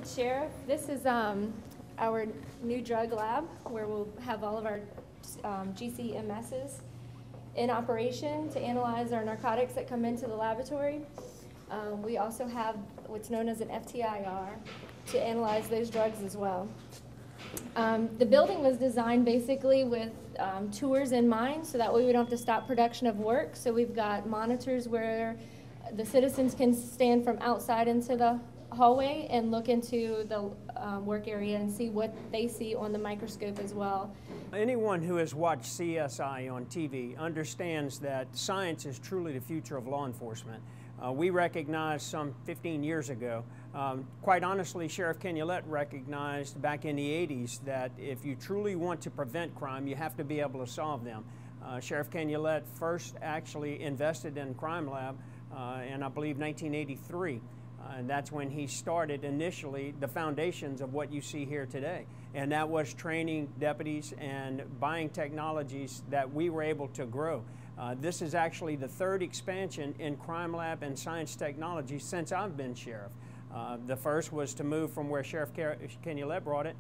Sheriff. This is our new drug lab where we'll have all of our GCMSs in operation to analyze our narcotics that come into the laboratory. We also have what's known as an FTIR to analyze those drugs as well. The building was designed basically with tours in mind, so that way we don't have to stop production of work. So we've got monitors where the citizens can stand from outside into the hallway and look into the work area and see what they see on the microscope as well. Anyone who has watched CSI on TV understands that science is truly the future of law enforcement. We recognized some 15 years ago, quite honestly, Sheriff Kenyolette recognized back in the 80s that if you truly want to prevent crime, you have to be able to solve them. Sheriff Kenyolette first actually invested in Crime Lab in, I believe, 1983. And that's when he started initially the foundations of what you see here today. And that was training deputies and buying technologies that we were able to grow. This is actually the third expansion in Crime Lab and science technology since I've been sheriff. The first was to move from where Sheriff Kenyolette brought it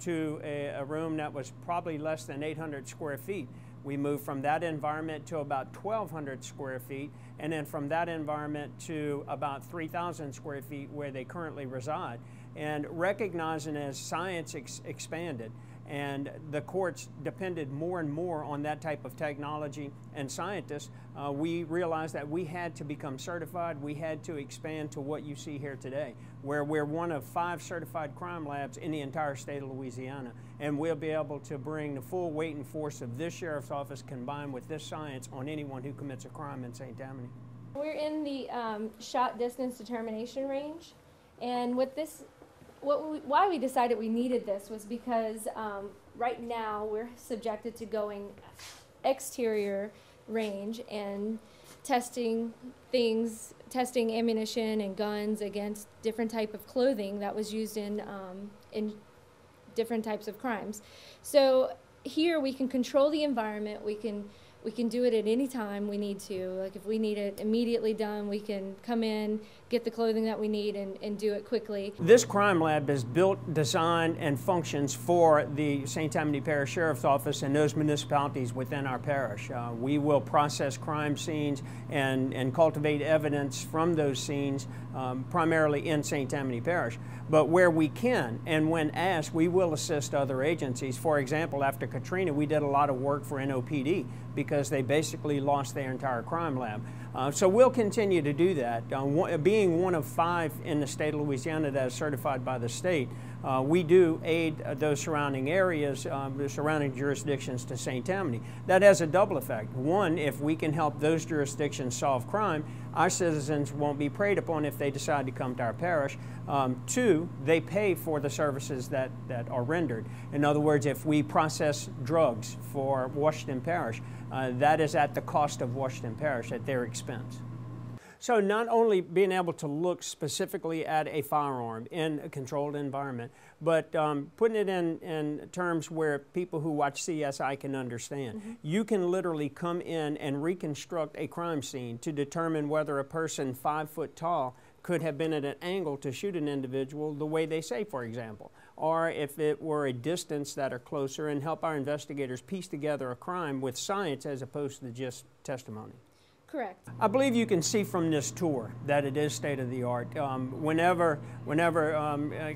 to a room that was probably less than 800 square feet. We moved from that environment to about 1,200 square feet, and then from that environment to about 3,000 square feet where they currently reside. And recognizing as science expanded and the courts depended more and more on that type of technology and scientists, we realized that we had to become certified. We had to expand to what you see here today, where we're one of 5 certified crime labs in the entire state of Louisiana. And we'll be able to bring the full weight and force of this sheriff's office combined with this science on anyone who commits a crime in St. Tammany. We're in the shot distance determination range, and with this, why we decided we needed this was because right now we're subjected to going exterior range and testing things, testing ammunition and guns against different type of clothing that was used in different types of crimes. So here we can control the environment. We can do it at any time we need to. Like if we need it immediately done, we can come in, get the clothing that we need, and do it quickly. This crime lab is built, designed, and functions for the St. Tammany Parish Sheriff's Office and those municipalities within our parish. We will process crime scenes and cultivate evidence from those scenes, primarily in St. Tammany Parish. But where we can, and when asked, we will assist other agencies. For example, after Katrina, we did a lot of work for NOPD because they basically lost their entire crime lab. So we'll continue to do that. Being one of 5 in the state of Louisiana that is certified by the state, we do aid those surrounding areas, the surrounding jurisdictions to St. Tammany. That has a double effect. One, if we can help those jurisdictions solve crime, our citizens won't be preyed upon if they decide to come to our parish. 2, they pay for the services that are rendered. In other words, if we process drugs for Washington Parish, that is at the cost of Washington Parish, at their expense. So not only being able to look specifically at a firearm in a controlled environment, but putting it in terms where people who watch CSI can understand. Mm-hmm. You can literally come in and reconstruct a crime scene to determine whether a person 5 foot tall could have been at an angle to shoot an individual the way they say, for example, or if it were a distance that are closer, and help our investigators piece together a crime with science as opposed to just testimony. Correct. I believe you can see from this tour that it is state-of-the-art. Whenever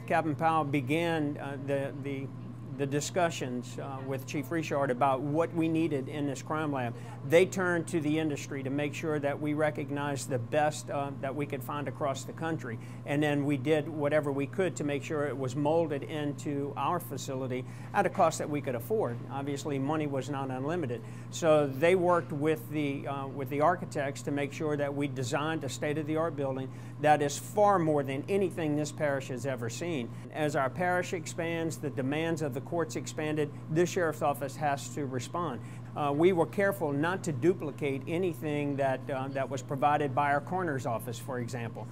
Captain Powell began the discussions with Chief Richard about what we needed in this crime lab, they turned to the industry to make sure that we recognized the best that we could find across the country. And then we did whatever we could to make sure it was molded into our facility at a cost that we could afford. Obviously, money was not unlimited. So they worked with the architects to make sure that we designed a state-of-the-art building that is far more than anything this parish has ever seen. As our parish expands, the demands of the courts expanded, this sheriff's office has to respond. We were careful not to duplicate anything that was provided by our coroner's office, for example,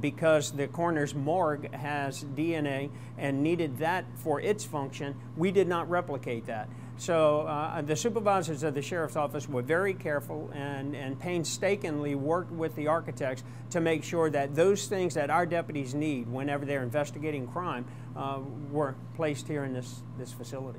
because the coroner's morgue has DNA and needed that for its function. We did not replicate that. So the supervisors of the sheriff's office were very careful and painstakingly worked with the architects to make sure that those things that our deputies need whenever they're investigating crime were placed here in this facility.